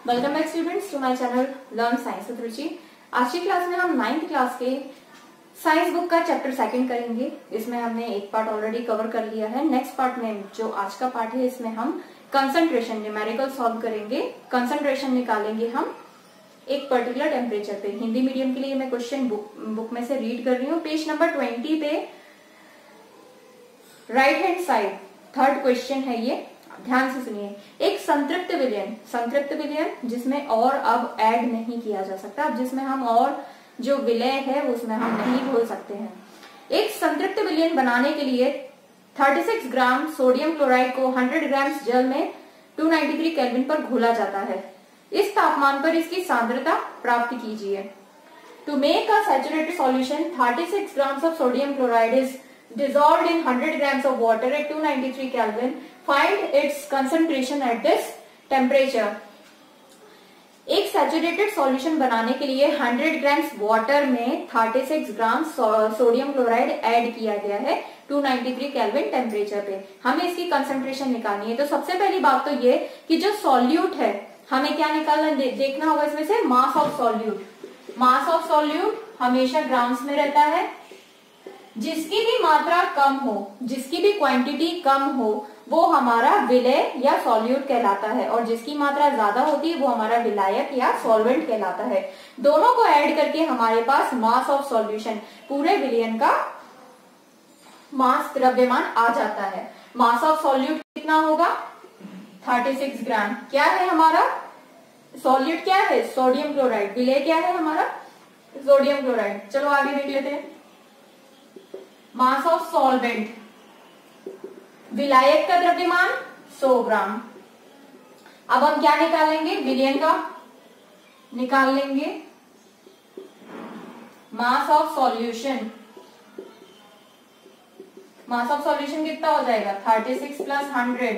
Welcome back students to my channel learn science with Ruchi. आज की class में हम 9th क्लास के साइंस बुक का चैप्टर सेकंड करेंगे। इसमें हमने एक पार्ट ऑलरेडी कवर कर लिया है। नेक्स्ट पार्ट में जो आज का पार्ट है इसमें हम कंसंट्रेशन न्यूमेरिकल सॉल्व करेंगे। कंसंट्रेशन निकालेंगे हम एक पर्टिकुलर टेम्परेचर पे। हिंदी मीडियम के लिए मैं क्वेश्चन बुक में से रीड कर रही हूँ। पेज नंबर 20 पे right hand side third question है ये, ध्यान से सुनिए। एक संतृप्त विलयन जिसमें और अब ऐड नहीं किया जा सकता, अब जिसमें हम और जो विलय है उसमें हम नहीं घोल सकते हैं। एक संतृप्त विलयन बनाने के लिए 36 ग्राम सोडियम क्लोराइड को 100 ग्राम जल में 293 केल्विन पर घोला जाता है। इस तापमान पर इसकी सांद्रता प्राप्त कीजिए। To make a saturated solution 36 grams of sodium chloride is dissolved in 100 grams of water at 293 Kelvin. Find its concentration at this temperature. एक सैचुरेटेड सॉल्यूशन बनाने के लिए 100 ग्राम्स वाटर में 36 ग्राम सोडियम क्लोराइड ऐड किया गया है 293 kelvin temperature पे। हमें इसकी कंसंट्रेशन निकालनी है। तो सबसे पहली बात तो ये कि जो सॉल्यूट है हमें क्या निकालना देखना होगा इसमें से मास of solute. Mass of solute हमेशा ग्राम्स में रहता है। जिसकी भी मात्रा कम हो, जिसकी भी क्वांटिटी कम हो, वो हमारा विलय या सॉल्यूट कहलाता है, और जिसकी मात्रा ज्यादा होती है वो हमारा विलायक या सॉल्वेंट कहलाता है। दोनों को ऐड करके हमारे पास मास ऑफ सॉल्यूशन, पूरे विलयन का मास द्रव्यमान आ जाता है। मास ऑफ सॉल्यूट कितना होगा? 36 ग्राम। क्या है हमारा सॉल्यूट? क्या है? Sodium chloride. विलय क्या है हमारा? Sodium chloride. चलो आगे देख लेते हैं। मास ऑफ सॉल्वेंट, विलायक का द्रव्यमान 100 ग्राम। अब हम क्या निकालेंगे? विलयन का निकाल लेंगे। मास of solution, mass of solution कितना हो जाएगा? 36 प्लस 100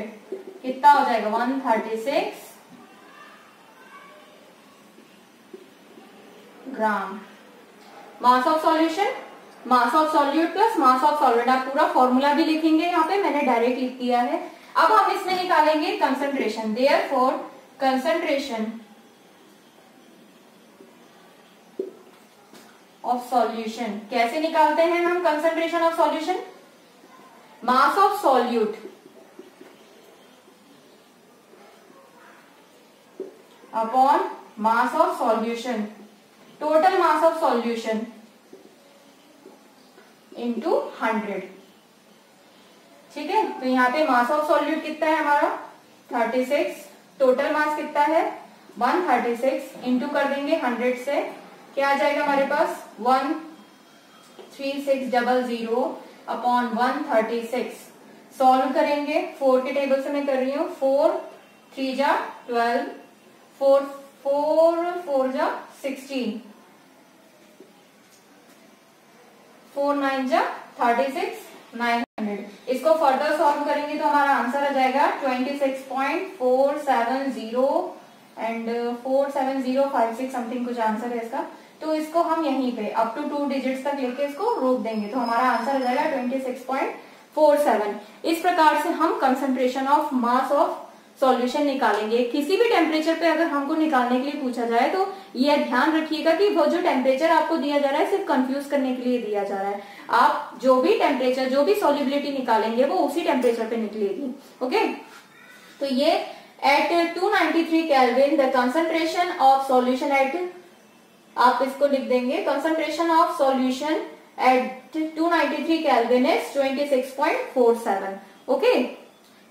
कितना हो जाएगा? 136 gram. Mass of solution, mass of solute plus mass of solvent. आप पूरा फॉर्मूला भी लिखेंगे यहाँ पे, मैंने डायरेक्ट लिख दिया है। अब हम इसमें निकालेंगे concentration. Therefore concentration of solution. कैसे निकालते हैं हम concentration of solution? Mass of solute upon mass of solution, total mass of solution into 100। ठीक है, तो यहाँ पे मास ऑफ सॉल्यूट कितना है हमारा? 36। टोटल मास कितना है? 136 इंटू कर देंगे 100 से, क्या आ जाएगा हमारे पास? 13600 अपॉन 136। सॉल्व करेंगे 4 के टेबल से मैं कर रही हूँ। 4 3 जा 12, 4 4 जा 16, 4 9 जा 36, 900। इसको फर्दर सॉल्व करेंगे तो हमारा आंसर आ जाएगा 26.470 एंड 47056 समथिंग कुछ आंसर है इसका। तो इसको हम यहीं पे अप टू 2 डिजिट्स तक लेके इसको रोक देंगे तो हमारा आंसर आ जाएगा 26.47। इस प्रकार से हम concentration of mass of solution निकालेंगे। किसी भी टेम्परेचर पे अगर हमको निकालने के लिए पूछा जाए तो यह ध्यान रखिएगा कि वो जो टेम्परेचर आपको दिया जा रहा है सिर्फ कंफ्यूज करने के लिए दिया जा रहा है। आप जो भी टेम्परेचर, जो भी सॉल्युबिलिटी निकालेंगे वो उसी टेम्परेचर पे निकलेगी। ओके, तो ये at 293 kelvin the concentration of solution at, आप इसको लिख देंगे, concentration of solution at 293 kelvin is 26.47। Okay,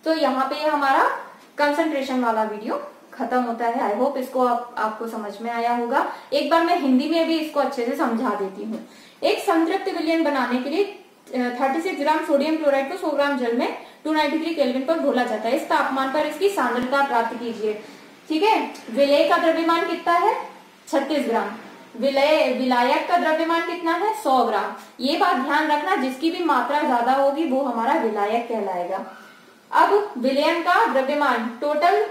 तो यहाँ पे हमारा कंसंट्रेशन वाला वीडियो खत्म होता है। आई होप इसको आपको समझ में आया होगा। एक बार मैं हिंदी में भी इसको अच्छे से समझा देती हूँ। एक संतृप्त विलयन बनाने के लिए 36 ग्राम सोडियम क्लोराइड को 100 ग्राम जल में 293 केल्विन पर घोला जाता है। इस तापमान पर इसकी सांद्रता प्राप्त कीजिए। ठीक है, विलय का द्रव्यमान कितना है? 36 ग्राम। विलायक का द्रव्यमान कितना है? 100 ग्राम। ये बात ध्यान रखना, जिसकी भी मात्रा ज्यादा होगी वो हमारा विलायक कहलाएगा। अब विलयन का द्रव्यमान, टोटल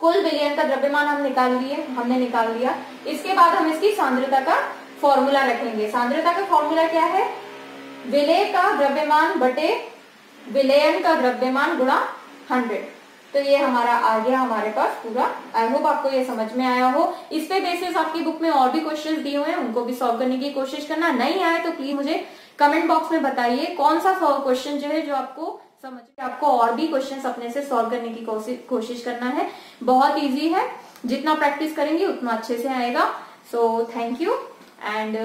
कुल विलयन का द्रव्यमान हमने निकाल लिया। इसके बाद हम इसकी सांद्रता का फॉर्मूला रखेंगे। सांद्रता का फॉर्मूला क्या है? विलय का द्रव्यमान बटे विलयन का द्रव्यमान गुणा 100। तो ये हमारा आ गया हमारे पास पूरा। आई होप आपको ये समझ में आया हो। इस पे बेसिस आपकी बुक में और भी क्वेश्चंस दिए हुए हैं, उनको भी सॉल्व करने की कोशिश करना। नहीं आए तो प्लीज मुझे कमेंट बॉक्स में बताइए कौन सा क्वेश्चन जो है जो आपको समझ में, आपको और भी क्वेश्चंस अपने से सॉल्व करने की कोशिश करना है। बहुत इजी है, जितना प्रैक्टिस करेंगे उतना अच्छे से आएगा। So thank you, and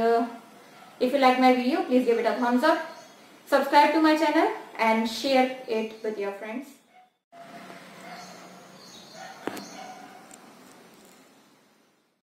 if you like my video please give it a thumbs up, subscribe to my channel and share it with your friends.